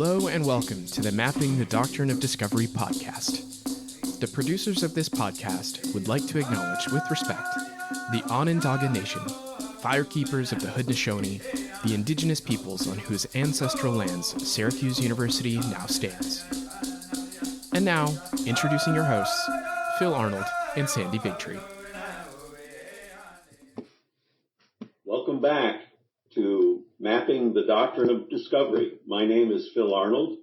Hello and welcome to the Mapping the Doctrine of Discovery podcast. The producers of this podcast would like to acknowledge with respect the Onondaga Nation, firekeepers of the Haudenosaunee, the indigenous peoples on whose ancestral lands Syracuse University now stands. And now, introducing your hosts, Phil Arnold and Sandy Bigtree. Welcome back to Mapping the Doctrine of Discovery. My name is Phil Arnold.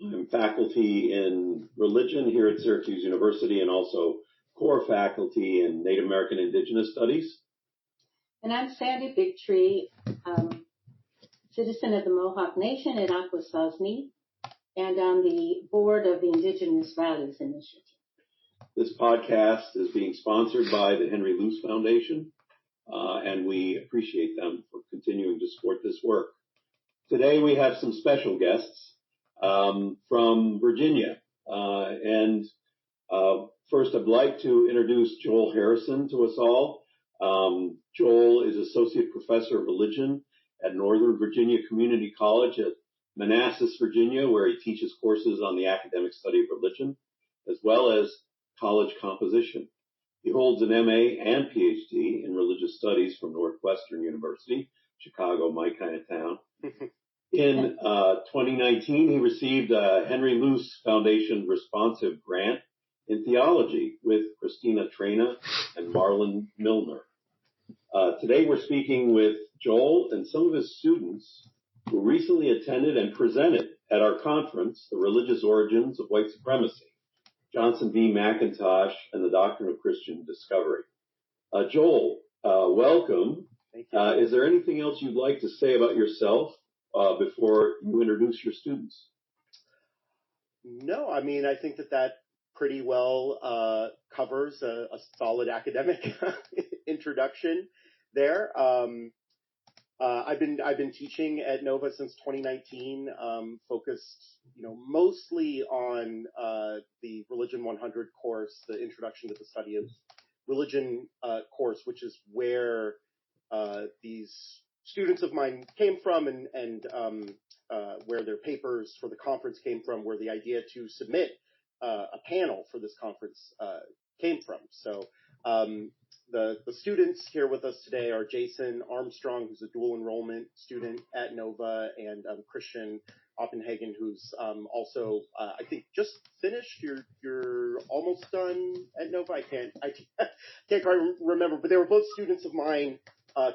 I'm faculty in religion here at Syracuse University and also core faculty in Native American Indigenous Studies. And I'm Sandy Bigtree, citizen of the Mohawk Nation at Akwesasne, and on the board of the Indigenous Values Initiative. This podcast is being sponsored by the Henry Luce Foundation, and we appreciate them for continuing to support this work. Today we have some special guests from Virginia, and first I'd like to introduce Joel Harrison to us all. Joel is Associate Professor of Religion at Northern Virginia Community College at Manassas, Virginia, where he teaches courses on the academic study of religion, as well as college composition. He holds an MA and PhD in religious studies from Northwestern University, Chicago, my kind of town. In 2019, he received a Henry Luce Foundation Responsive Grant in Theology with Christina Trena and Marlon Milner. Today we're speaking with Joel and some of his students who recently attended and presented at our conference, The Religious Origins of White Supremacy, Johnson v. McIntosh and the Doctrine of Christian Discovery. Joel, welcome. Thank you. Is there anything else you'd like to say about yourself before you introduce your students? No, I mean, I think that pretty well covers a solid academic introduction there. I've been teaching at Nova since 2019, focused, mostly on the Religion 100 course, the Introduction to the Study of Religion course, which is where these students of mine came from and where their papers for the conference came from, where the idea to submit a panel for this conference came from. So the students here with us today are Jason Armstrong, who's a dual enrollment student at Nova, and Christian Oppenhagen, who's also I think just finished. You're almost done at Nova. I can't quite remember, but they were both students of mine.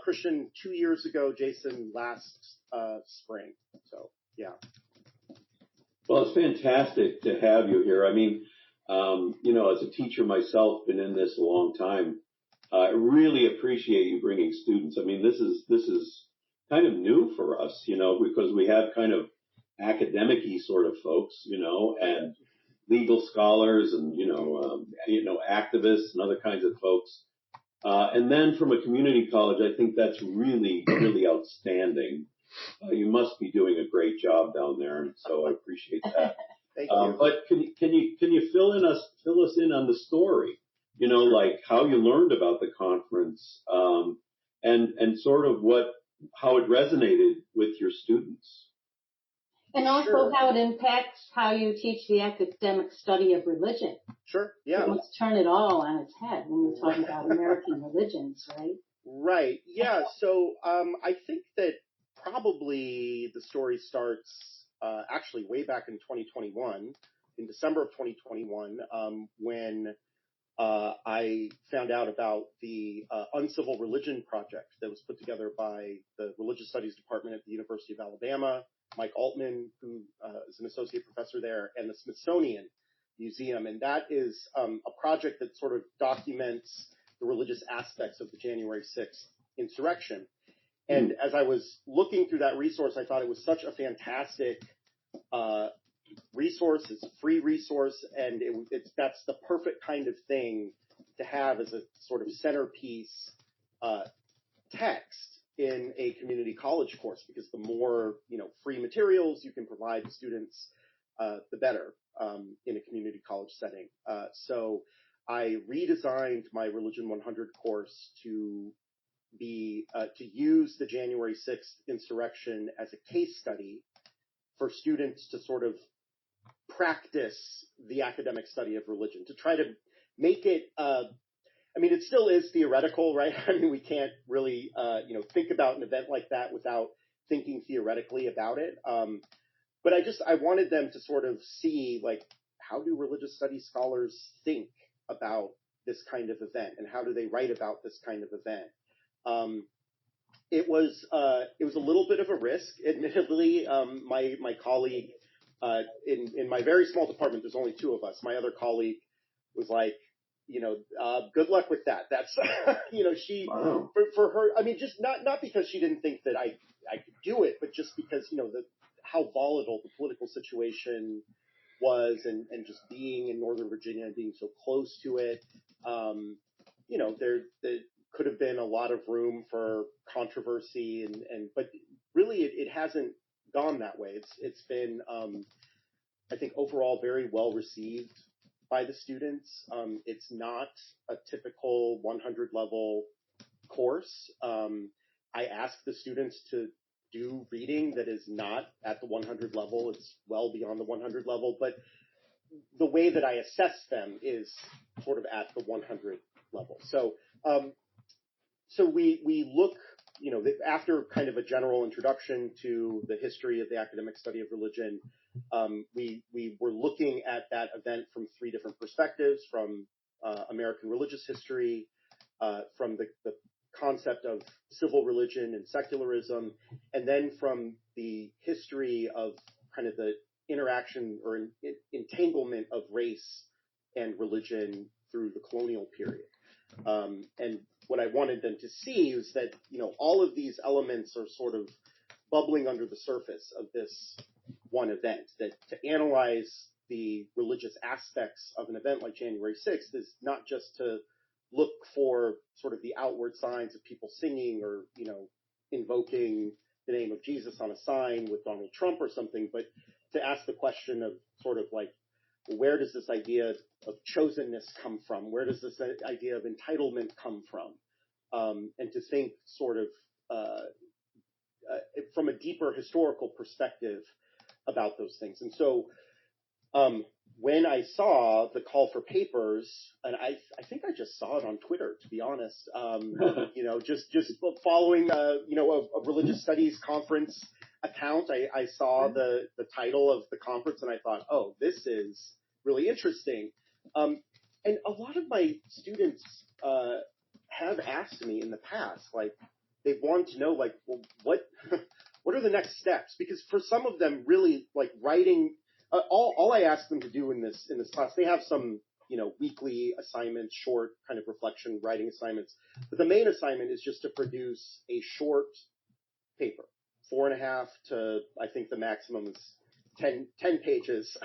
Christian 2 years ago, Jason last spring. So yeah. Well, it's fantastic to have you here. I mean, as a teacher myself, been in this a long time. I really appreciate you bringing students. I mean, this is kind of new for us, because we have kind of academic-y sort of folks, and legal scholars and, activists and other kinds of folks. And then from a community college, I think that's really, really outstanding. You must be doing a great job down there, and so I appreciate that. Thank you. But can you fill us in on the story? Like how you learned about the conference, and sort of how it resonated with your students. And also Sure. how it impacts how you teach the academic study of religion. Sure. Yeah. Let's turn it all on its head when we're talking about American religions, right? Right. Yeah. So I think that probably the story starts actually way back in 2021, in December of 2021, when I found out about the Uncivil Religion Project that was put together by the Religious Studies Department at the University of Alabama, Mike Altman, who is an associate professor there, and the Smithsonian Museum. And that is a project that sort of documents the religious aspects of the January 6th insurrection. And as I was looking through that resource, I thought it was such a fantastic resource. It's a free resource, and that's the perfect kind of thing to have as a sort of centerpiece text in a community college course, because the more free materials you can provide students, the better in a community college setting. So I redesigned my Religion 100 course to use the January 6th insurrection as a case study for students to sort of practice the academic study of religion, to try to make it, I mean, it still is theoretical, right? I mean, we can't really, think about an event like that without thinking theoretically about it. But I wanted them to sort of see, like, how do religious studies scholars think about this kind of event, and how do they write about this kind of event? It was a little bit of a risk, admittedly. My colleague, in my very small department, there's only two of us. My other colleague was like, good luck with that. That's, she, Wow. for her, I mean, just not because she didn't think that I could do it, but just because, how volatile the political situation was, and just being in Northern Virginia and being so close to it, there could have been a lot of room for controversy, but really it hasn't gone that way. It's been, I think, overall very well received by the students. It's not a typical 100 level course. I ask the students to do reading that is not at the 100 level. It's well beyond the 100 level, but the way that I assess them is sort of at the 100 level. So we look, after kind of a general introduction to the history of the academic study of religion, we were looking at that event from three different perspectives: from American religious history, from the concept of civil religion and secularism, and then from the history of kind of the interaction or entanglement of race and religion through the colonial period. And what I wanted them to see is that, all of these elements are sort of bubbling under the surface of this one event, that to analyze the religious aspects of an event like January 6th is not just to look for sort of the outward signs of people singing or, invoking the name of Jesus on a sign with Donald Trump or something, but to ask the question of sort of like, where does this idea of chosenness come from? Where does this idea of entitlement come from? And to think sort of from a deeper historical perspective about those things. And so when I saw the call for papers, and I think I just saw it on Twitter, to be honest, just following a religious studies conference account, I saw the title of the conference, and I thought, oh, this is really interesting. And a lot of my students have asked me in the past, like, they want to know, like, well, what are the next steps? Because for some of them, really, like, writing, all I ask them to do in this class, they have some, weekly assignments, short kind of reflection writing assignments. But the main assignment is just to produce a short paper, 4.5 to, I think the maximum is 10 pages,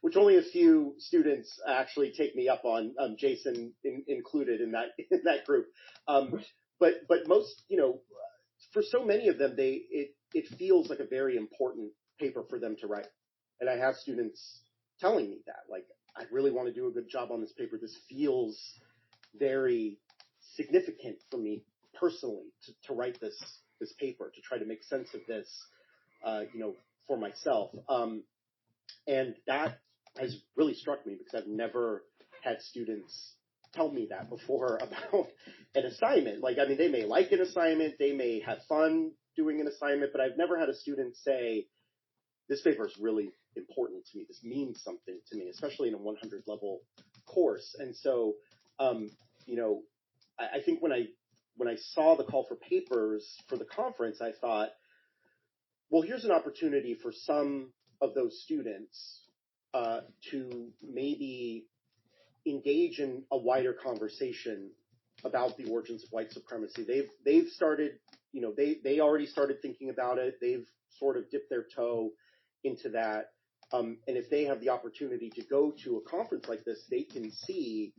which only a few students actually take me up on, Jason included in that group. But most, for so many of them, it feels like a very important paper for them to write. And I have students telling me that, like, I really want to do a good job on this paper. This feels very significant for me personally to write this paper, to try to make sense of this, for myself. And that has really struck me because I've never had students tell me that before about an assignment. Like, I mean, they may like an assignment, they may have fun doing an assignment, but I've never had a student say, this paper is really important to me. This means something to me, especially in a 100 level course. And so, I think when I saw the call for papers for the conference, I thought, well, here's an opportunity for some of those students to maybe engage in a wider conversation about the origins of white supremacy. They've started, they already started thinking about it. They've sort of dipped their toe into that. And if they have the opportunity to go to a conference like this, they can see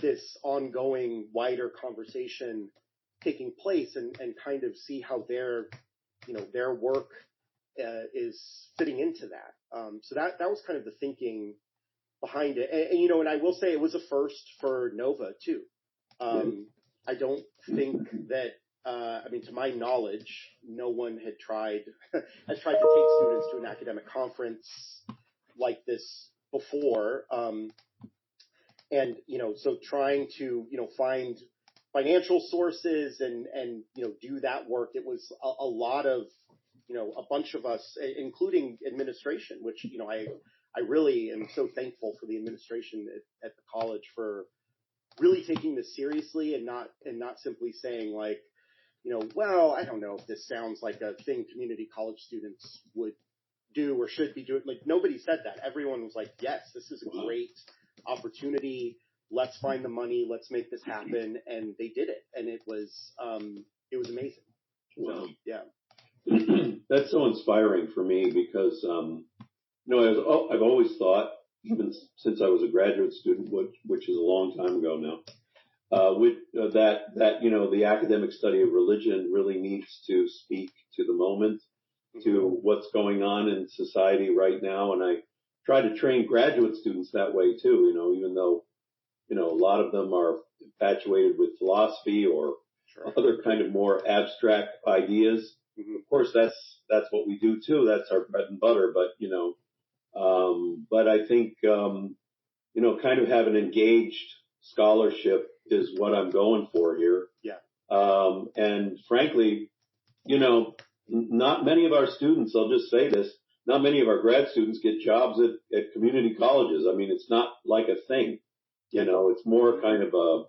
this ongoing wider conversation taking place and kind of see how their work is fitting into that. So that was kind of the thinking behind it. And I will say it was a first for Nova too. I don't think that to my knowledge, no one has tried to take students to an academic conference like this before. And, so trying to, find financial sources and do that work, it was a lot of, a bunch of us, including administration, which, I really am so thankful for the administration at the college for really taking this seriously and not simply saying like, well, I don't know if this sounds like a thing community college students would do or should be doing. Like, nobody said that. Everyone was like, yes, this is a great opportunity. Let's find the money. Let's make this happen. And they did it. And it was amazing. Wow. So, yeah. That's so inspiring for me because, I've always thought, even since I was a graduate student, which is a long time ago now, that the academic study of religion really needs to speak to the moment, to what's going on in society right now. And I try to train graduate students that way too, even though, a lot of them are infatuated with philosophy or other kind of more abstract ideas. Of course, that's what we do too. That's our bread and butter. But, but I think, kind of have an engaged scholarship is what I'm going for here. Yeah. And frankly, not many of our students, I'll just say this, not many of our grad students get jobs at community colleges. I mean, it's not like a thing, it's more kind of a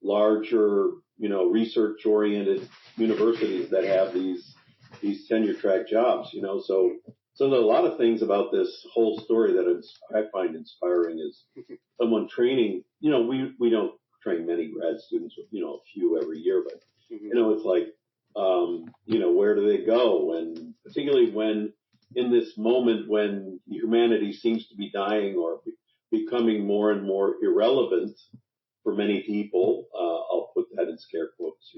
larger, research oriented universities that have these tenure track jobs, so there are a lot of things about this whole story that I find inspiring is someone training, we don't train many grad students, a few every year, but, it's like, where do they go? And particularly when in this moment when humanity seems to be dying or becoming more and more irrelevant for many people, I'll put that in scare quotes,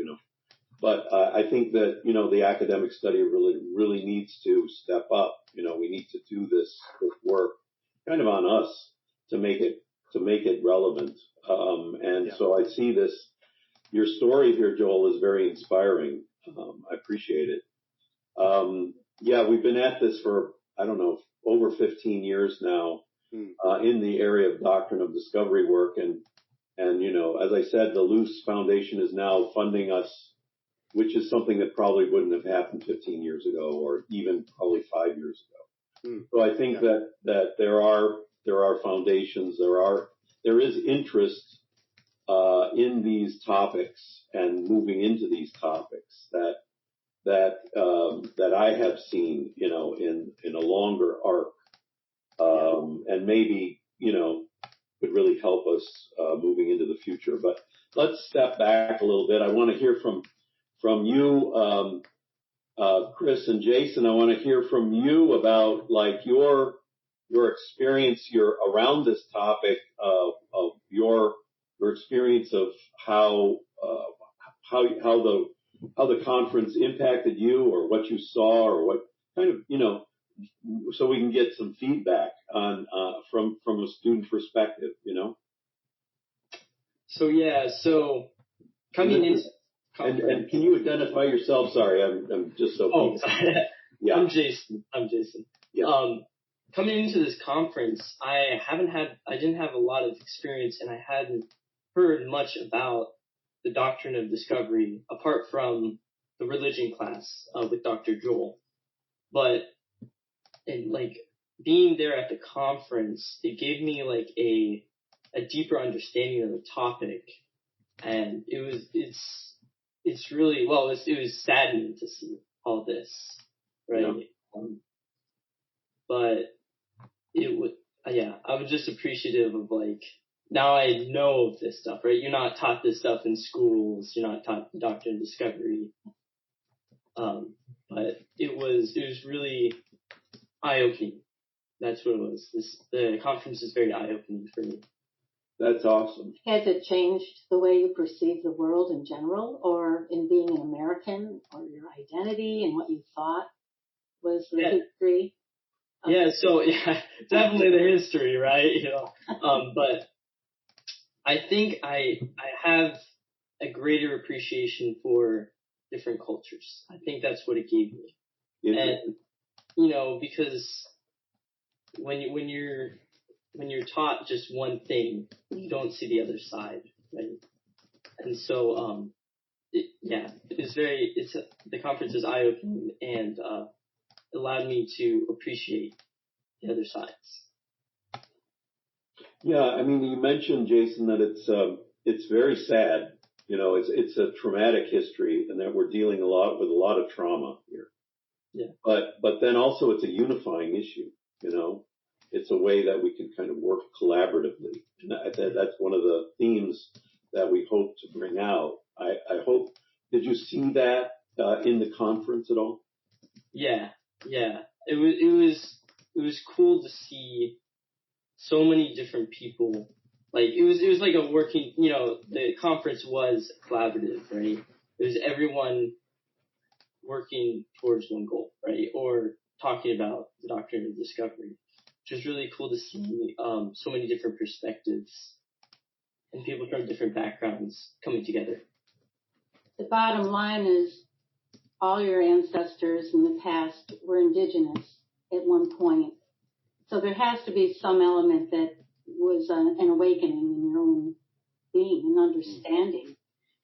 But I think that, the academic study really needs to step up. We need to do this work kind of on us to make it relevant. So I see your story here, Joel, is very inspiring. I appreciate it. We've been at this for, I don't know, over 15 years now, in the area of doctrine of discovery work. And, as I said, the Luce Foundation is now funding us, which is something that probably wouldn't have happened 15 years ago or even probably 5 years ago. So I think that there are foundations, there is interest, in these topics and moving into these topics that I have seen, in a longer arc, and maybe, would really help us, moving into the future. But let's step back a little bit. I want to hear from you, Chris and Jason. I want to hear from you about like your experience, around this topic of your experience of how the conference impacted you, or what you saw, or what kind of, so we can get some feedback on from a student perspective, So coming in. And can you identify yourself? Sorry, I'm just so. Yeah. I'm Jason. Yeah. Coming into this conference, I didn't have a lot of experience, and I hadn't heard much about the Doctrine of Discovery apart from the religion class with Dr. Joel. But being there at the conference, it gave me like a deeper understanding of the topic, and it was saddening to see all this, right? Yeah. But I was just appreciative of now I know of this stuff, right? You're not taught this stuff in schools. You're not taught Doctrine of Discovery. But it was really eye-opening. That's what it was. The conference is very eye-opening for me. That's awesome. Has it changed the way you perceive the world in general, or in being an American, or your identity and what you thought was the history? Definitely the history, right? But I think I have a greater appreciation for different cultures. I think that's what it gave me. Interesting. And, because when you're taught just one thing, you don't see the other side, right? And so, the conference is eye-opening and allowed me to appreciate the other sides. Yeah, I mean, you mentioned, Jason, that it's very sad. It's a traumatic history, and that we're dealing with a lot of trauma here. Yeah. But then also it's a unifying issue. It's a way that we can kind of work collaboratively, and that's one of the themes that we hope to bring out. I hope. Did you see that in the conference at all? Yeah. It was cool to see so many different people. Like it was like a working, the conference was collaborative, right? It was everyone working towards one goal, right? Or talking about the Doctrine of Discovery, which was really cool to see so many different perspectives and people from different backgrounds coming together. The bottom line is all your ancestors in the past were indigenous at one point. So there has to be some element that was an awakening in your own being, an understanding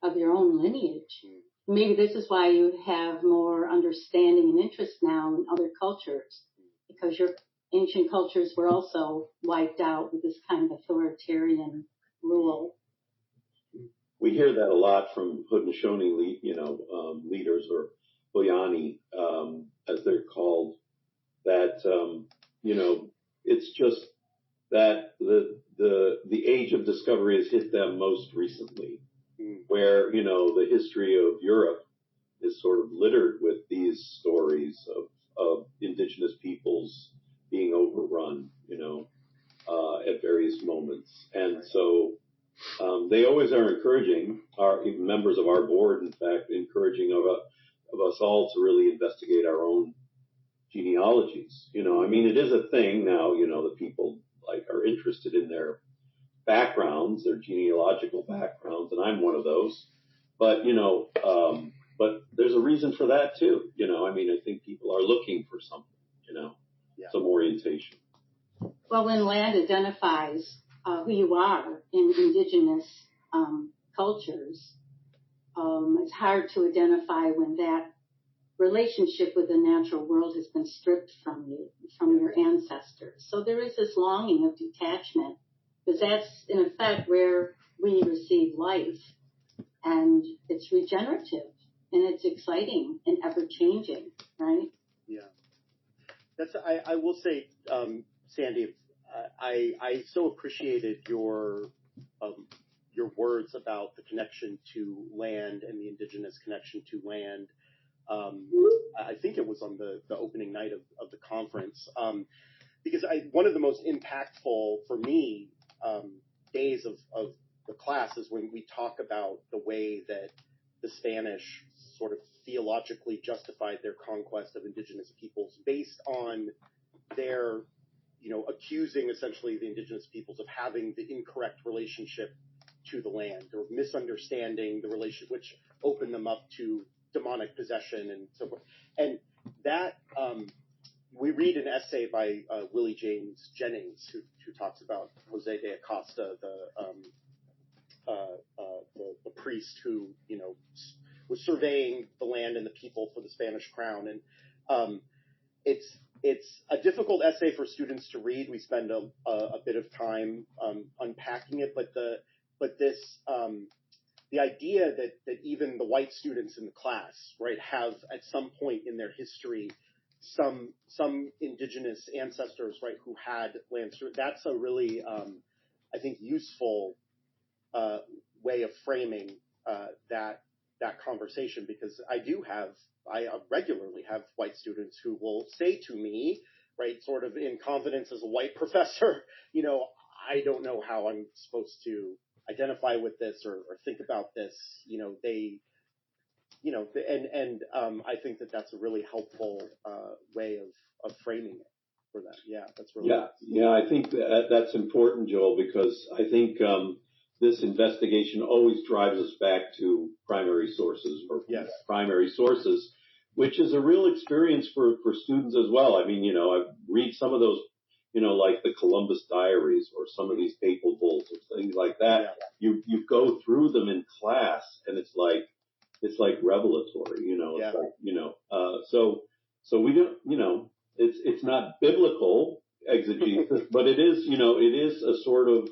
of your own lineage. Maybe this is why you have more understanding and interest now in other cultures, because your ancient cultures were also wiped out with this kind of authoritarian rule. We hear that a lot from Haudenosaunee, leaders, or Boyani, as they're called, that, it's just that the age of discovery has hit them most recently, where, the history of Europe is sort of littered with these stories of indigenous peoples being overrun, at various moments. And so, they always are encouraging, our members of our board, in fact, encouraging of us all to really investigate our own genealogies. It is a thing now, that people are interested in their backgrounds, their genealogical backgrounds, and I'm one of those. But, but there's a reason for that too. I think people are looking for something, some orientation. Well, when land identifies who you are in indigenous cultures, it's hard to identify when that relationship with the natural world has been stripped from you, from your ancestors. So there is this longing of detachment, because that's in effect where we receive life, and it's regenerative and it's exciting and ever changing, right? Yeah. I will say, Sandy, I so appreciated your words about the connection to land and the indigenous connection to land. I think it was on the opening night of the conference, because one of the most impactful for me days of the class is when we talk about the way that the Spanish sort of theologically justified their conquest of indigenous peoples based on their, accusing essentially the indigenous peoples of having the incorrect relationship to the land, or misunderstanding the relationship, which opened them up to demonic possession and so forth. And that, we read an essay by Willie James Jennings, who talks about Jose de Acosta, the priest who, was surveying the land and the people for the Spanish crown. And it's a difficult essay for students to read. We spend a bit of time unpacking it, but the idea that even the white students in the class, right, have at some point in their history some indigenous ancestors, right, who had land. That's a really, I think, useful way of framing that conversation, because I regularly have white students who will say to me, right, sort of in confidence as a white professor, I don't know how I'm supposed to identify with this or think about this, I think that that's a really helpful way of framing it for them. Yeah, that's really Yeah, I think that's important, Joel, because I think this investigation always drives us back to primary sources or primary sources, which is a real experience for students as well. I mean, I read some of those, like the Columbus Diaries or some of these papal bulls or things like that. Yeah. You go through them in class and it's like revelatory, it's like, so we don't, it's not biblical exegesis, but it is a sort of,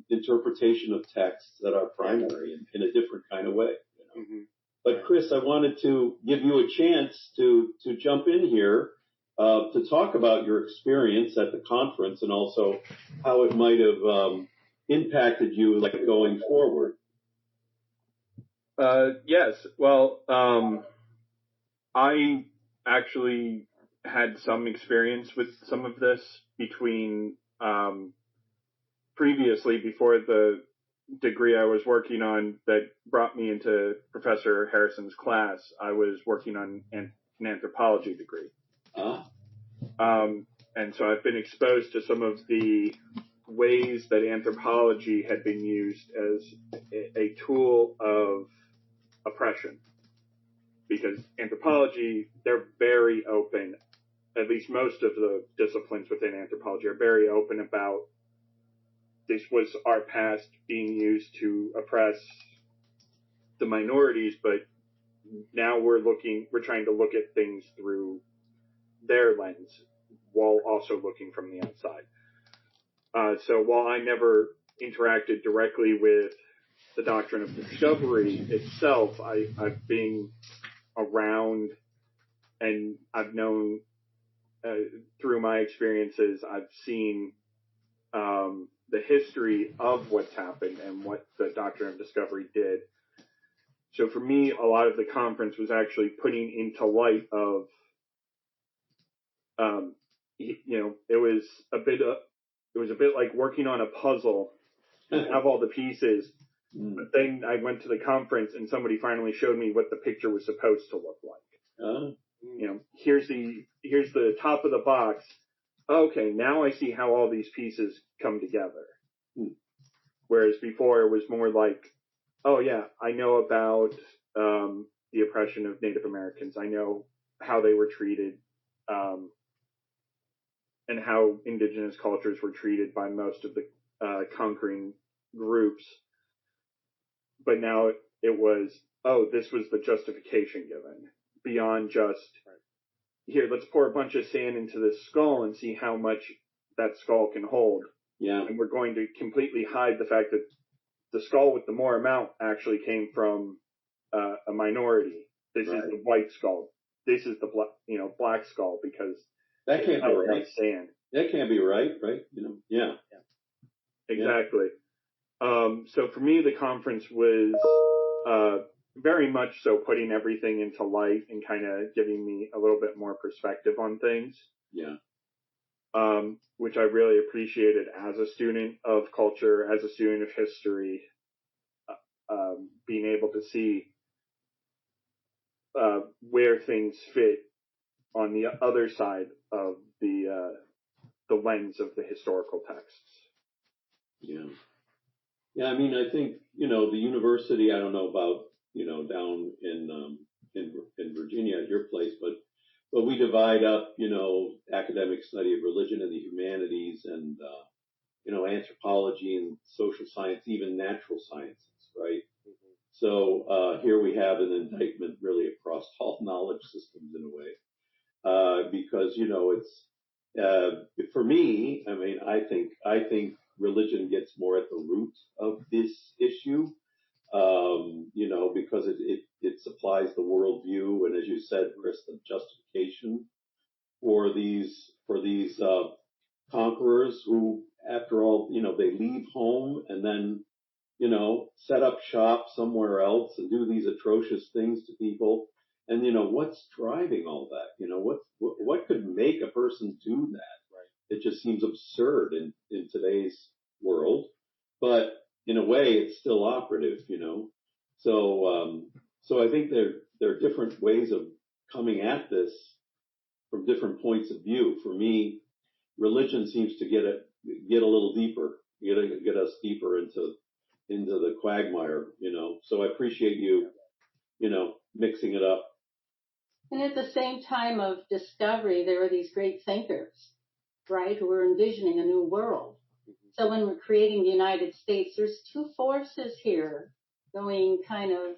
interpretation of texts that are primary in a different kind of way. Mm-hmm. But Chris, I wanted to give you a chance to jump in here to talk about your experience at the conference and also how it might have impacted you like going forward. Yes. Well, I actually had some experience with some of this between previously, before the degree I was working on that brought me into Professor Harrison's class. I was working on an anthropology degree. And so I've been exposed to some of the ways that anthropology had been used as a tool of oppression. Because anthropology, they're very open, at least most of the disciplines within anthropology are very open about this was our past being used to oppress the minorities, but now we're trying to look at things through their lens while also looking from the outside. So while I never interacted directly with the Doctrine of Discovery itself, I've been around and I've known through my experiences, I've seen the history of what's happened and what the Doctrine of Discovery did. So for me, a lot of the conference was actually putting into light of, it was a bit like working on a puzzle and have all the pieces. But then I went to the conference and somebody finally showed me what the picture was supposed to look like. Here's the top of the box. Okay, now I see how all these pieces come together. Whereas before it was more like, oh yeah, I know about the oppression of Native Americans. I know how they were treated, and how indigenous cultures were treated by most of the conquering groups. But now it was, this was the justification given, beyond just, here, let's pour a bunch of sand into this skull and see how much that skull can hold. Yeah. And we're going to completely hide the fact that the skull with the more amount actually came from a minority. This is the white skull. This is the black skull because that can't be right. Sand. That can't be right? Yeah. Exactly. So for me, the conference was very much so putting everything into light and kind of giving me a little bit more perspective on things. Yeah. Which I really appreciated as a student of culture, as a student of history, being able to see where things fit on the other side of the lens of the historical texts. Yeah. Yeah, I mean, I think, the university, I don't know about, down in Virginia at your place, but we divide up, academic study of religion and the humanities and, anthropology and social science, even natural sciences, right? Mm-hmm. So here we have an indictment really across all knowledge systems in a way, because, it's, for me, I mean, I think religion gets more at the root of this issue, because it supplies the worldview and, as you said, Chris, the justification for these conquerors who, after all, they leave home and then, set up shop somewhere else and do these atrocious things to people. And, what's driving all that? What could make a person do that? Right. It just seems absurd in today's world, but in a way it's still operative, So I think there are different ways of coming at this from different points of view. For me, religion seems to get a little deeper, get us deeper into the quagmire, So I appreciate you, mixing it up. And at the same time of discovery, there were these great thinkers, right, who were envisioning a new world. So when we're creating the United States, there's two forces here going kind of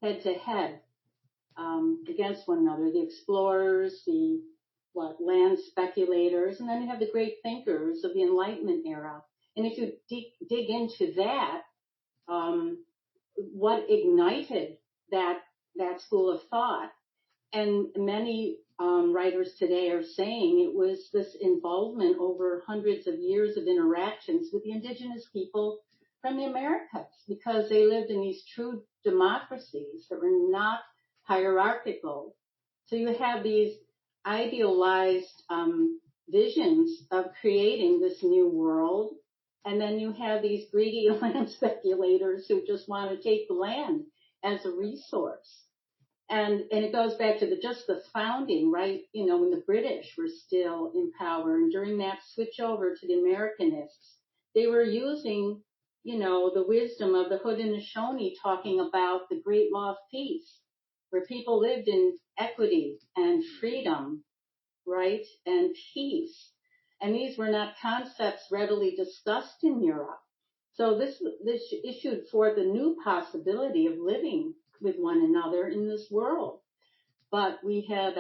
head to head against one another. The explorers, the land speculators, and then you have the great thinkers of the Enlightenment era. And if you dig into that, what ignited that school of thought, and many writers today are saying it was this involvement over hundreds of years of interactions with the indigenous people from the Americas, because they lived in these true democracies that were not hierarchical. So you have these idealized visions of creating this new world, and then you have these greedy land speculators who just want to take the land as a resource. And it goes back to just the founding, right? When the British were still in power, and during that switch over to the Americanists, they were using, the wisdom of the Haudenosaunee, talking about the great law of peace, where people lived in equity and freedom, right? And peace. And these were not concepts readily discussed in Europe. So this issued forth a new possibility of living with one another in this world. But we had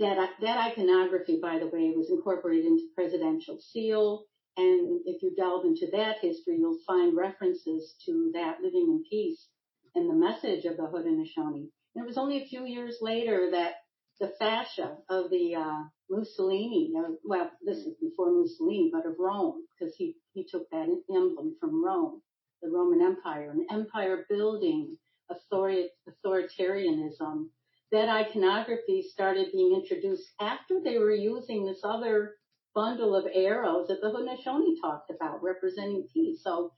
that iconography, by the way, was incorporated into presidential seal. And if you delve into that history, you'll find references to that living in peace and the message of the Haudenosaunee. And it was only a few years later that the fascia of the Mussolini, this is before Mussolini, but of Rome, because he took that emblem from Rome, the Roman Empire, an empire building, authoritarianism. That iconography started being introduced after they were using this other bundle of arrows that the Haudenosaunee talked about, representing peace. So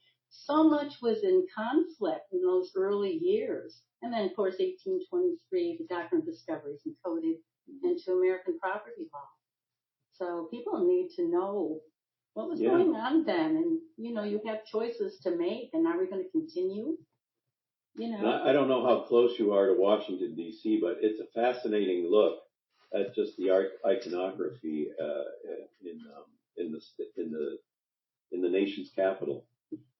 much was in conflict in those early years. And then, of course, 1823, the Doctrine of Discovery is encoded into American property law. So people need to know what was going on then. And, you have choices to make. And are we going to continue? I don't know how close you are to Washington, D.C., but it's a fascinating look at just the iconography in the nation's capital.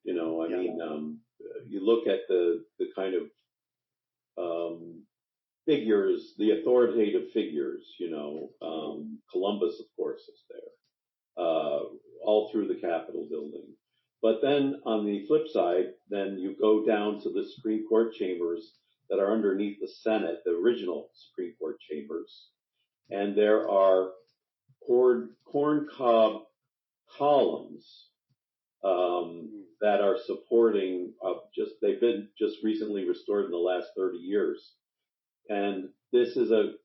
You look at the kind of figures, the authoritative figures. Columbus, of course, is there, all through the Capitol building. But then on the flip side, then you go down to the Supreme Court chambers that are underneath the Senate, the original Supreme Court chambers. And there are corncob columns that are supporting they've been just recently restored in the last 30 years. And this is a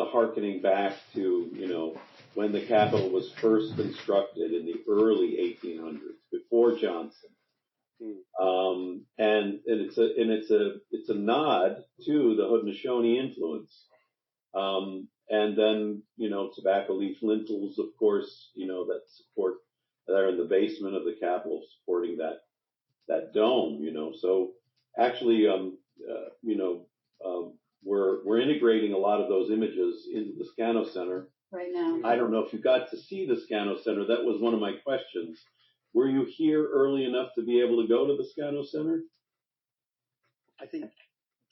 hearkening back to, when the Capitol was first constructed in the early 1800s, before Johnson. And it's a nod to the Haudenosaunee influence. And then, tobacco leaf lintels, of course, that are in the basement of the Capitol supporting that dome, So actually, we're integrating a lot of those images into the Scano Center right now. I don't know if you got to see the Scano Center. That was one of my questions. Were you here early enough to be able to go to the Scano Center? I think,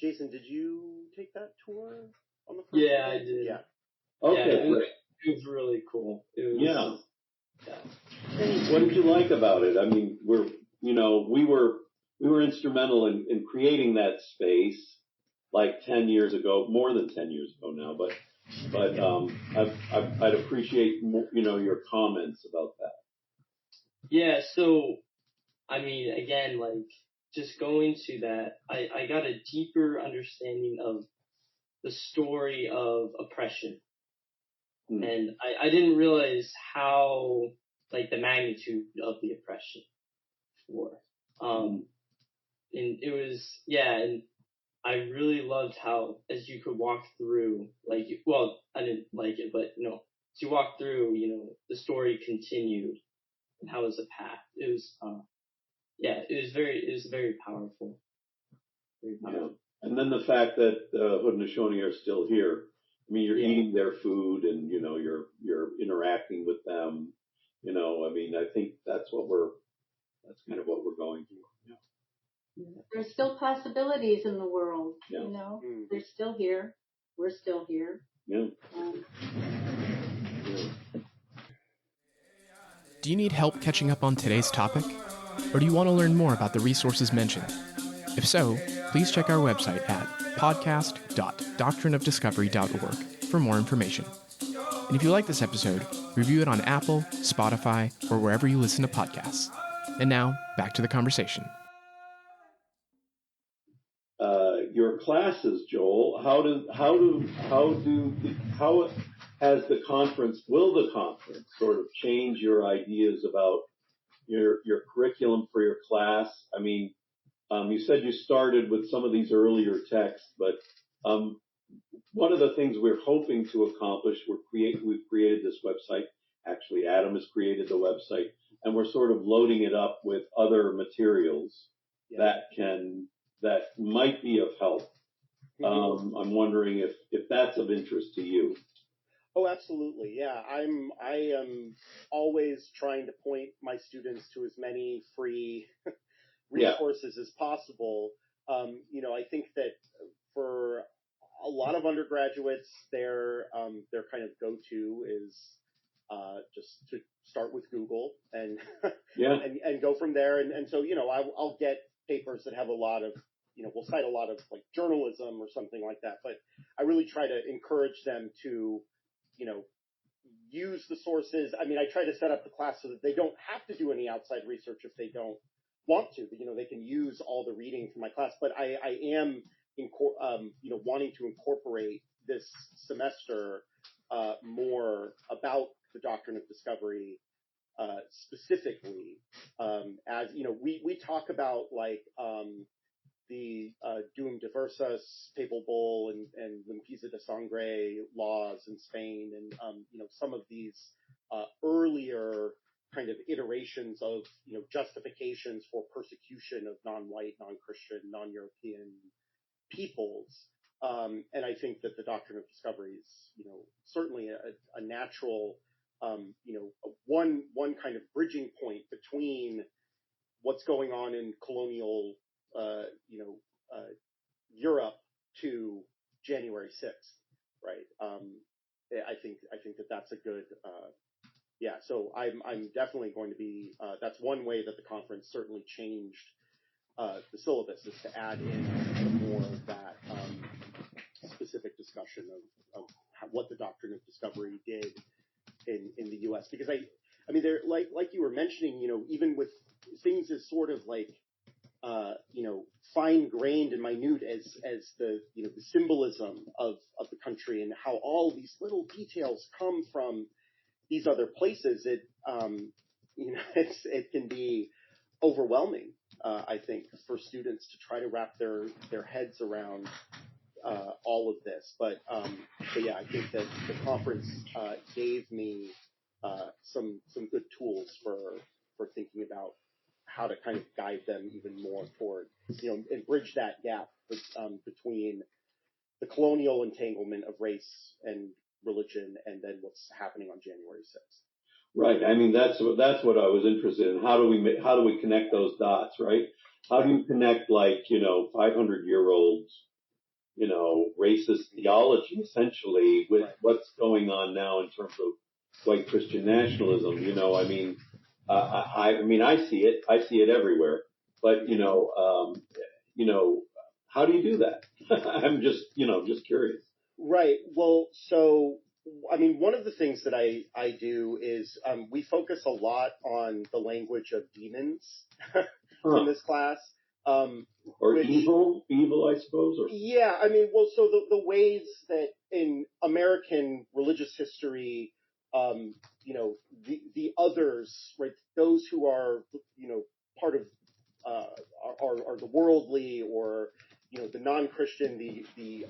Jason, did you take that tour on the first day? I did. Yeah. Okay. Yeah, it was really cool. Yeah. What did you like about it? I mean, we were instrumental in creating that space like 10 years ago, more than 10 years ago now, but I'd appreciate more, your comments about that. Yeah, so I mean, again, like just going to that, I got a deeper understanding of the story of oppression. And I didn't realize how, like, the magnitude of the oppression before. And it was, and I really loved how, as you could walk through, I didn't like it, but, as you walk through, the story continued. and how is the path. It was very powerful. Very powerful. Yeah. And then the fact that Haudenosaunee are still here. I mean, you're eating their food, and you're interacting with them. I mean, I think that's kind of what we're going through. Yeah. There's still possibilities in the world. Yeah. They're still here. We're still here. Yeah. Do you need help catching up on today's topic? Or do you want to learn more about the resources mentioned? If so, please check our website at podcast.doctrineofdiscovery.org for more information. And if you like this episode, review it on Apple, Spotify, or wherever you listen to podcasts. And now, back to the conversation. Your classes, Joel, how has the conference sort of change your ideas about your curriculum for your class? I mean, you said you started with some of these earlier texts, but one of the things we're hoping to accomplish, we've created this website. Actually, Adam has created the website, and we're sort of loading it up with other materials that might be of help. I'm wondering if that's of interest to you. Oh, absolutely. Yeah. I am always trying to point my students to as many free resources as possible. I think that for a lot of undergraduates, their kind of go-to is just to start with Google and and go from there. And so, I'll get papers that have a lot of, we'll cite a lot of like journalism or something like that. But I really try to encourage them to, use the sources. I mean, I try to set up the class so that they don't have to do any outside research if they don't want to. But, they can use all the reading from my class. But I am, wanting to incorporate this semester more about the doctrine of discovery specifically. As we talk about like the Dum Diversas, Papal Bull, and Limpieza de Sangre laws in Spain, and some of these earlier kind of iterations of justifications for persecution of non-white, non-Christian, non-European peoples. And I think that the doctrine of discovery is certainly a natural one kind of bridging point between what's going on in colonial Europe to January 6th, right? I think that that's a good, so I'm definitely going to be, that's one way that the conference certainly changed the syllabus, is to add in more of that specific discussion of what the doctrine of discovery did in the U.S. Because I mean, there, like you were mentioning, even with things as sort of like, fine-grained and minute as the, the symbolism of the country and how all these little details come from these other places, it can be overwhelming, I think, for students to try to wrap their heads around all of this. But yeah, I think that the conference gave me some good tools for thinking about how to kind of guide them even more toward, and bridge that gap between the colonial entanglement of race and religion and then what's happening on January 6th. Right. I mean, that's what I was interested in. How do we connect those dots, right? How do you connect 500-year-old, racist theology essentially with what's going on now in terms of white Christian nationalism? I mean, I see it everywhere, but how do you do that? I'm just curious. Right. Well, so, I mean, one of the things that I do is we focus a lot on the language of demons in this class. Or evil, I suppose. Or... Yeah, I mean, well, so the ways that in American religious history, the others, right, those who are, part of, are the worldly or, the non-Christian, the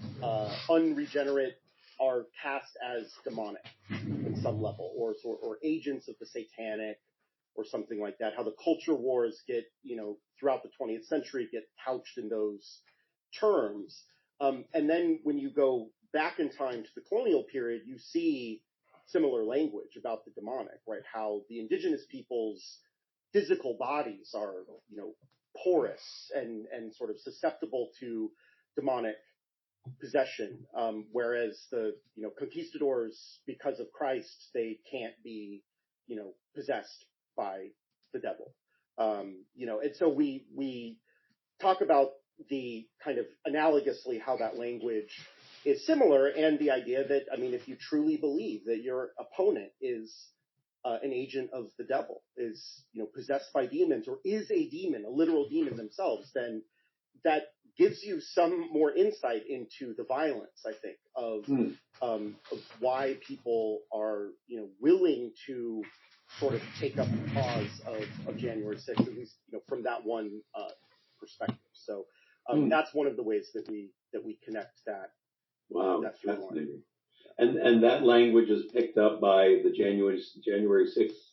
unregenerate are cast as demonic in some level, or agents of the satanic, or something like that, how the culture wars get, throughout the 20th century get couched in those terms. And then when you go back in time to the colonial period, you see similar language about the demonic, right? How the indigenous peoples' physical bodies are, porous and sort of susceptible to demonic possession, whereas the, conquistadors, because of Christ, they can't be, possessed by the devil. And so we talk about the kind of analogously how that language is similar, and the idea that, if you truly believe that your opponent is an agent of the devil, is, possessed by demons, or is a demon, a literal demon themselves, then that gives you some more insight into the violence, I think, of why people are, willing to sort of take up the cause of January 6th, at least, from that one perspective. So that's one of the ways that we connect that. Wow, that fascinating. And that language is picked up by the January 6th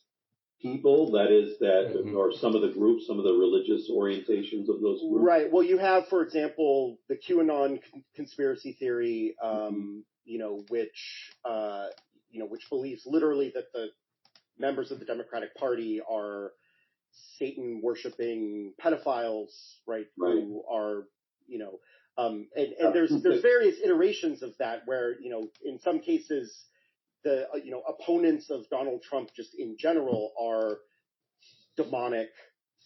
people, or some of the groups, some of the religious orientations of those groups. Right. Well, you have, for example, the QAnon conspiracy theory, which believes literally that the members of the Democratic Party are Satan-worshiping pedophiles, right? Who are, and there's various iterations of that where, in some cases, the, opponents of Donald Trump just in general are demonic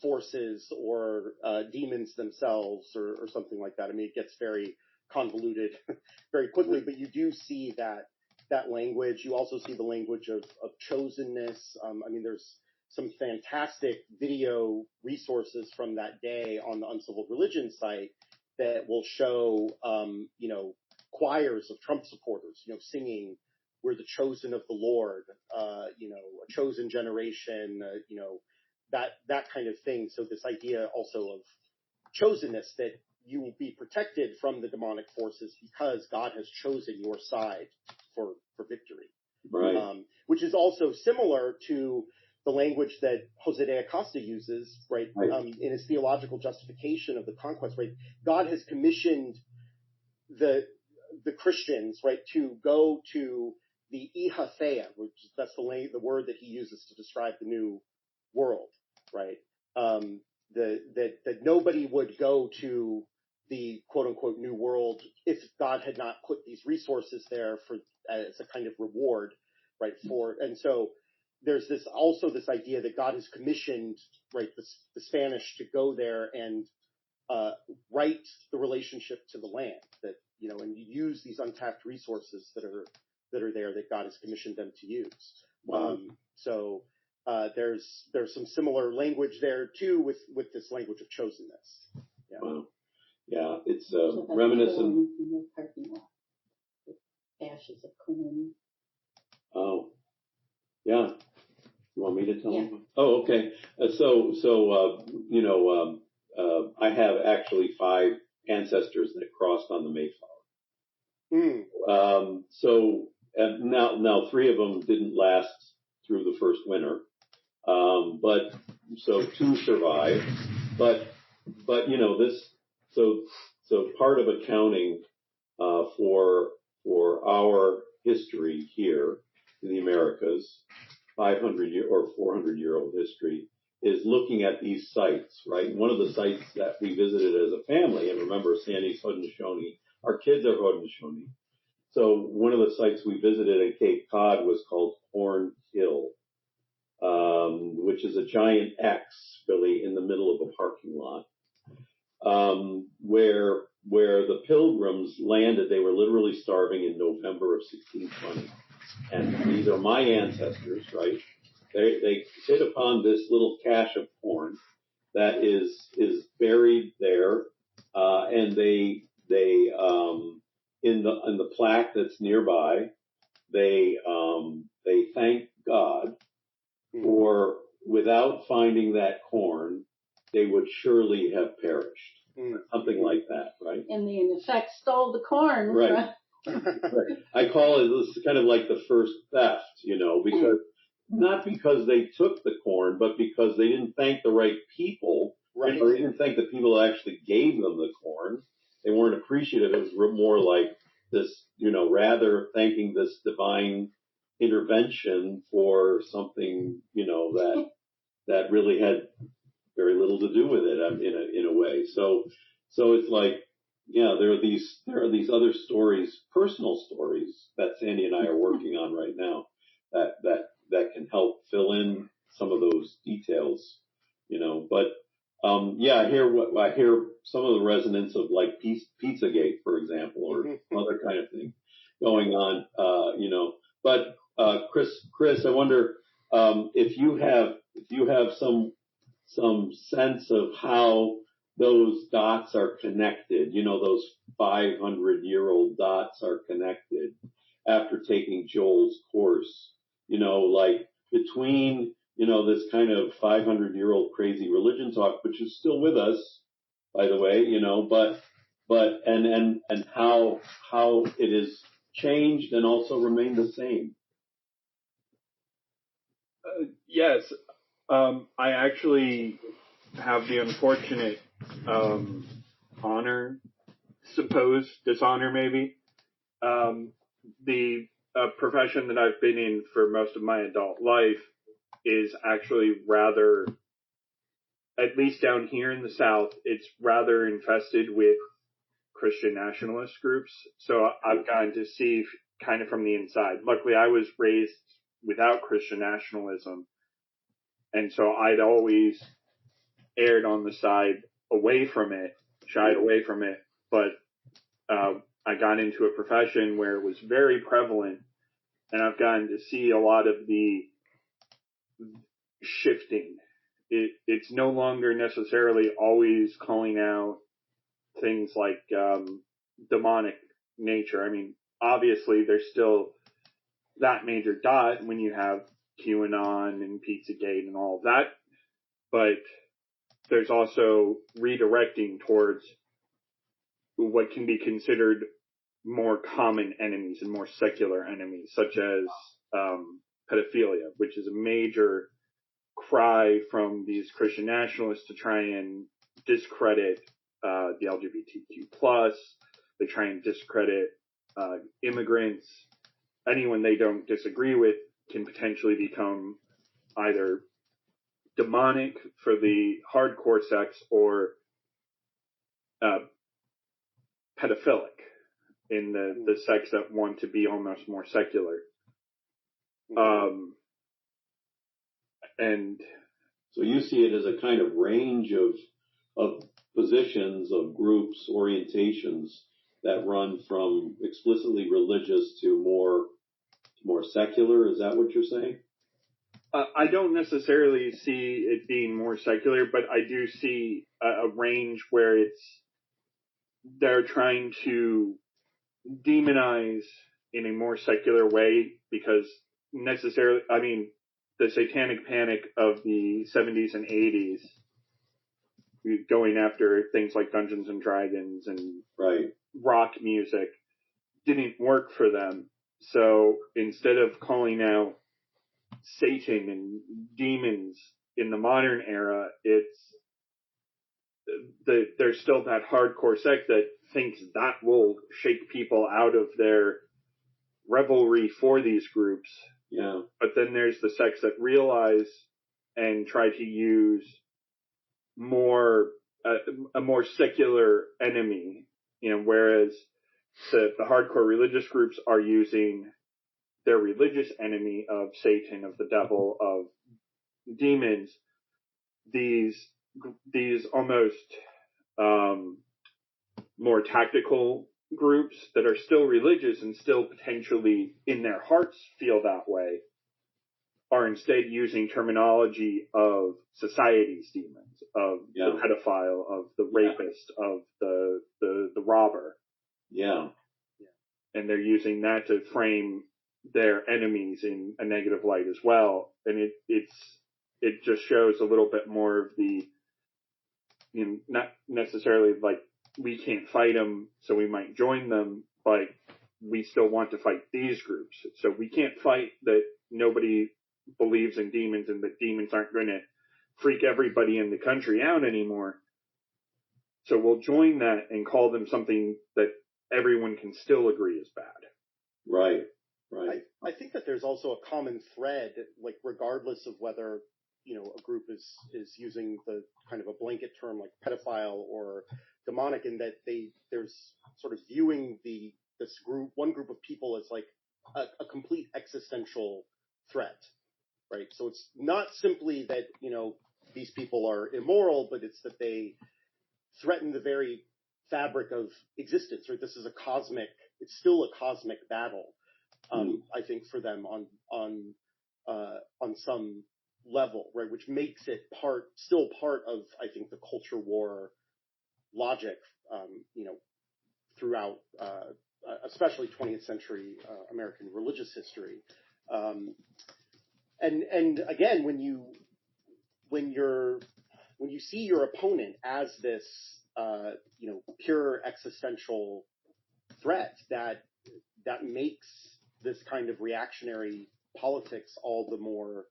forces or demons themselves or something like that. It gets very convoluted very quickly, but you do see that language. You also see the language of chosenness. There's some fantastic video resources from that day on the Uncivil Religion site that will show, choirs of Trump supporters, singing, "We're the chosen of the Lord," a chosen generation, that kind of thing. So this idea also of chosenness, that you will be protected from the demonic forces because God has chosen your side for victory. Right. Which is also similar to the language that Jose de Acosta uses, right? In his theological justification of the conquest, right? God has commissioned the Christians, right, to go to the Iha Thea, which that's the word that he uses to describe the new world, right? That nobody would go to the quote unquote new world if God had not put these resources there as a kind of reward, right? And so there's this idea that God has commissioned, right, the Spanish to go there and right the relationship to the land, that, and use these untapped resources that are there that God has commissioned them to use. Wow. So there's some similar language there too with this language of chosenness. Yeah. Wow. Yeah, it's reminiscent. Ashes of colonial. Oh, yeah. You want me to tell Yeah. them? Oh, okay. I have actually 5 ancestors that crossed on the Mayflower. Now 3 of them didn't last through the first winter. But 2 survived. But so part of accounting for our history here in the Americas, 500-year or 400-year-old history, is looking at these sites, right? One of the sites that we visited as a family, and remember, Sandy's Haudenosaunee, our kids are Haudenosaunee. So one of the sites we visited at Cape Cod was called Horn Hill, which is a giant X, really, in the middle of a parking lot, where the Pilgrims landed. They were literally starving in November of 1620. And these are my ancestors, right? They hit upon this little cache of corn that is buried there, and they in the plaque that's nearby, they thank God for, without finding that corn, they would surely have perished. Something like that, right? And they, in effect, stole the corn. Right. Right. I call it, this is kind of like the first theft, because not because they took the corn, but because they didn't thank the right people. Right. Or they didn't thank the people that actually gave them the corn. They weren't appreciative. It was more like this, rather thanking this divine intervention for something, that really had very little to do with it, in a way. So it's like, there are these other stories, personal stories that Sandy and I are working on right now that can help fill in some of those details, but I hear some of the resonance of like Pizzagate, for example, or other kind of thing going on, but Chris, I wonder if you have some sense of how those dots are connected, those 500-year-old dots are connected after taking Joel's course, like between, this kind of 500-year-old crazy religion talk, which is still with us, by the way, but how it is changed and also remained the same. Yes. I actually have the unfortunate dishonor maybe. The profession that I've been in for most of my adult life is actually rather, at least down here in the South, it's rather infested with Christian nationalist groups. So I've gotten to see kind of from the inside. Luckily, I was raised without Christian nationalism. And so I'd always erred on the side away from it, shied away from it. But I got into a profession where it was very prevalent, and I've gotten to see a lot of the shifting. It's no longer necessarily always calling out things like demonic nature. I mean, obviously, there's still that major dot when you have QAnon and Pizzagate and all of that, but there's also redirecting towards what can be considered more common enemies and more secular enemies, such as pedophilia, which is a major cry from these Christian nationalists to try and discredit the LGBTQ+. They try and discredit immigrants. Anyone they don't disagree with can potentially become either demonic for the hardcore sex or pedophilic in the sex that want to be almost more secular. And so you see it as a kind of range of positions, of groups, orientations that run from explicitly religious to more secular. Is that what you're saying? I don't necessarily see it being more secular, but I do see a range where they're trying to demonize in a more secular way because necessarily, I mean, the satanic panic of the 70s and 80s, going after things like Dungeons and Dragons and rock music, didn't work for them. So instead of calling out Satan and demons in the modern era, there's still that hardcore sect that thinks that will shake people out of their revelry for these groups. Yeah. But then there's the sects that realize and try to use a more secular enemy, whereas the hardcore religious groups are using their religious enemy of Satan, of the devil, of demons, these almost more tactical groups that are still religious and still potentially in their hearts feel that way, are instead using terminology of society's demons, of the pedophile, of the rapist, of the robber. Yeah. And they're using that to frame their enemies in a negative light as well. And it just shows a little bit more of the, not necessarily like we can't fight them, so we might join them, but we still want to fight these groups. So we can't fight that nobody believes in demons and that demons aren't going to freak everybody in the country out anymore. So we'll join that and call them something that everyone can still agree is bad. Right. I think that there's also a common thread, like regardless of whether, a group is using the kind of a blanket term like pedophile or demonic, in that there's sort of viewing one group of people as like a complete existential threat, right? So it's not simply that, these people are immoral, but it's that they threaten the very fabric of existence, right? This is it's still a cosmic battle, I think, for them on some level, right? Which makes it still part of, I think, the culture war logic, throughout, especially 20th century American religious history. And again, when you see your opponent as this, pure existential threat, that makes this kind of reactionary politics all the more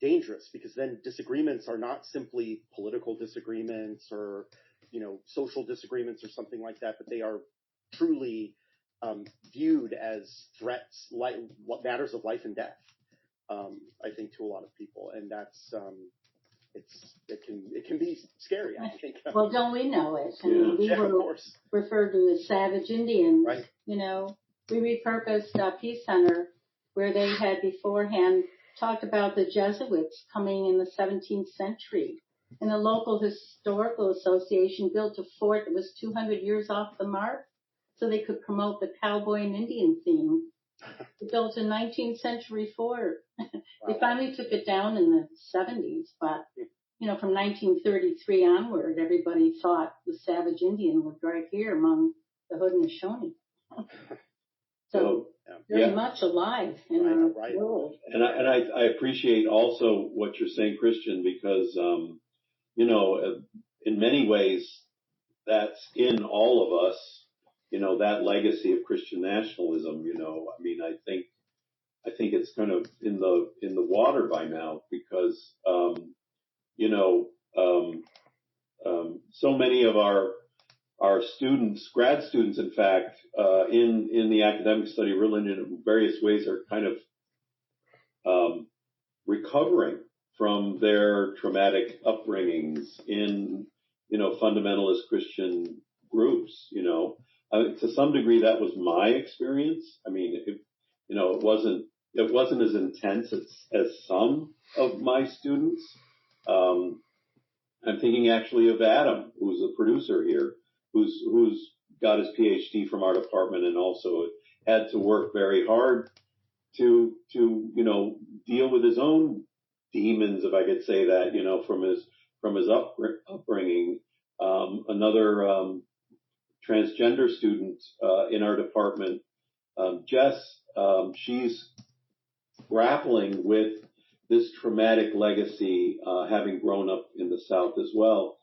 dangerous, because then disagreements are not simply political disagreements or, social disagreements or something like that, but they are truly viewed as threats, like matters of life and death, I think, to a lot of people. And that's, it can be scary, I think. Well, don't we know it? I Yeah. mean, we were referred to as savage Indians. Right. We repurposed Peace Center, where they had beforehand talked about the Jesuits coming in the 17th century. And the local historical association built a fort that was 200 years off the mark so they could promote the cowboy and Indian theme. They built a 19th century fort. They finally took it down in the 70s, but, from 1933 onward, everybody thought the savage Indian was right here among the Haudenosaunee. So very much alive in our world. And I appreciate also what you're saying, Christian, because, in many ways, that's in all of us, that legacy of Christian nationalism. I think it's kind of in the water by now, because, so many of our students, grad students, in fact, in the academic study of religion in various ways are kind of recovering from their traumatic upbringings in, fundamentalist Christian groups. To some degree, that was my experience. I mean, it wasn't as intense as some of my students. I'm thinking actually of Adam, who's a producer here, who's got his PhD from our department and also had to work very hard to deal with his own demons, if I could say that, from his upbringing. Another transgender student in our department, Jess, she's grappling with this traumatic legacy, having grown up in the South as well.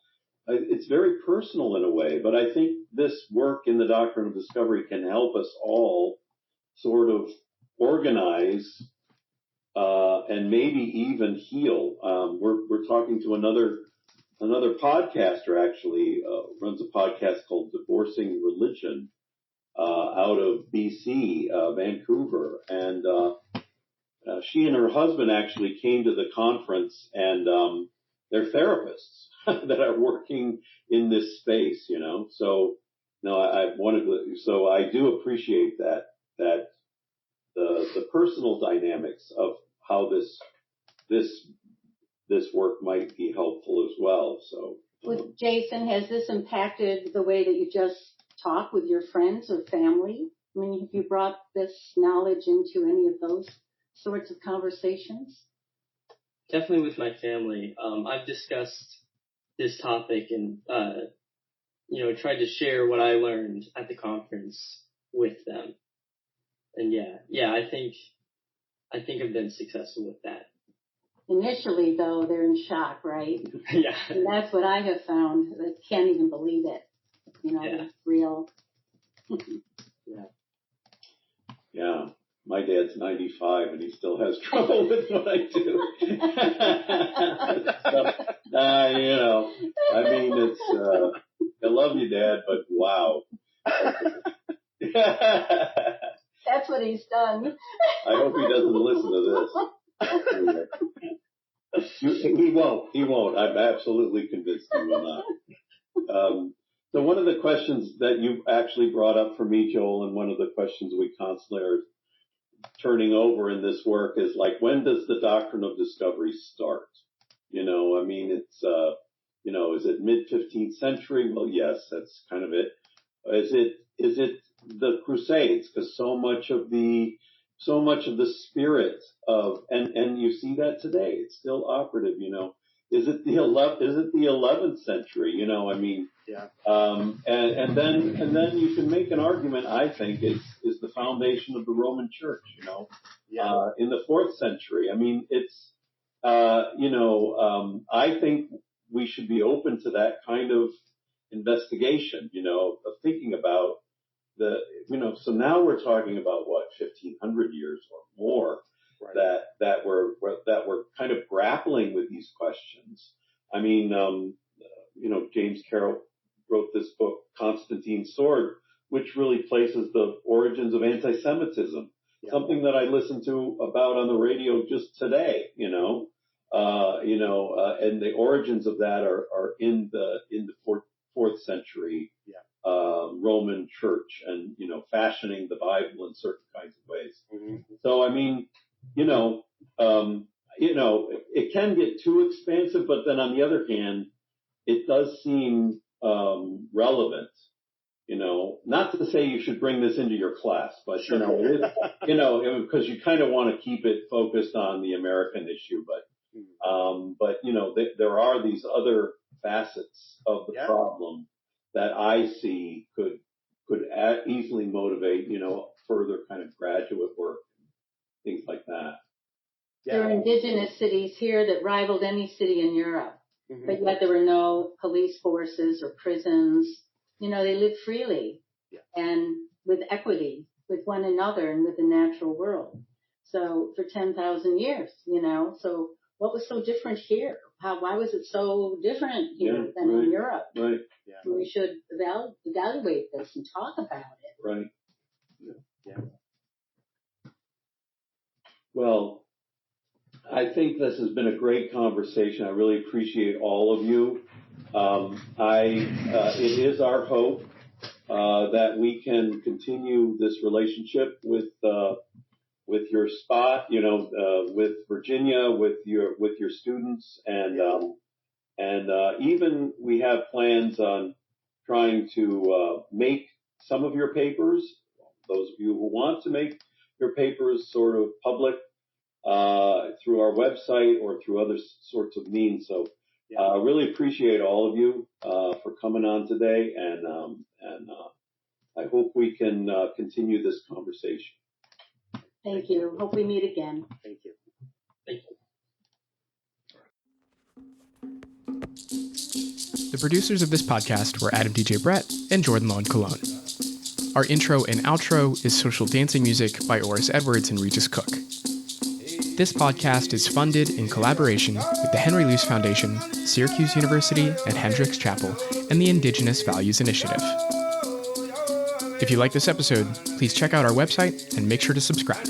It's very personal in a way, but I think this work in the Doctrine of Discovery can help us all sort of organize and maybe even heal. We're talking to another podcaster, actually, runs a podcast called Divorcing Religion, out of BC, Vancouver, and she and her husband actually came to the conference, and they're therapists that are working in this space, So I do appreciate that the personal dynamics of how this work might be helpful as well. So, Jason, has this impacted the way that you just talk with your friends or family? I mean, have you brought this knowledge into any of those sorts of conversations? Definitely with my family. I've discussed this topic and, tried to share what I learned at the conference with them. And I think I've been successful with that. Initially, though, they're in shock, right? Yeah. And that's what I have found. They can't even believe it. It's real. Yeah. my dad's 95 and he still has trouble with what I do. So, I mean, it's, I love you, Dad, but wow. That's what he's done. I hope he doesn't listen to this. He won't. I'm absolutely convinced he will not. So one of the questions that you actually brought up for me, Joel, and one of the questions we constantly are turning over in this work is like, when does the doctrine of discovery start? I mean, it's, is it mid-15th century? Well, yes, that's kind of it. Is it the Crusades? Because so much of the spirit of, and you see that today, it's still operative, Is it the 11th century? I mean, yeah. And then you can make an argument, I think, is the foundation of the Roman Church, Yeah. In the 4th century. I mean, it's, I think we should be open to that kind of investigation, of thinking about so now we're talking about what, 1500 years or more, right, that we're kind of grappling with these questions. I mean, James Carroll wrote this book, Constantine's Sword, which really places the origins of anti-Semitism, something that I listened to about on the radio just today, and the origins of that are in the 4th century, Roman Church, and, fashioning the Bible in certain kinds of ways. Mm-hmm. So, I mean, it can get too expansive, but then on the other hand, it does seem relevant, not to say you should bring this into your class, but, sure, it is, because you kind of want to keep it focused on the American issue, but there are these other facets of the problem that I see could easily motivate, further kind of graduate work, things like that. There are indigenous cities here that rivaled any city in Europe, but yet there were no police forces or prisons. They lived freely and with equity with one another and with the natural world. So for 10,000 years, so what was so different here? Why was it so different here than in Europe? Right. Yeah. We should evaluate this and talk about it. Right. Yeah. Well, I think this has been a great conversation. I really appreciate all of you. It is our hope that we can continue this relationship with your spot, with Virginia, with your students, and even we have plans on trying to make some of your papers, those of you who want to make your papers sort of public, through our website or through other sorts of means. So I really appreciate all of you for coming on today, and I hope we can continue this conversation. Thank you. Hope we meet again. Thank you. Thank you. The producers of this podcast were Adam DJ Brett and Jordan Lawn Cologne. Our intro and outro is Social Dancing Music by Oris Edwards and Regis Cook. This podcast is funded in collaboration with the Henry Luce Foundation, Syracuse University, and Hendricks Chapel, and the Indigenous Values Initiative. If you like this episode, please check out our website and make sure to subscribe.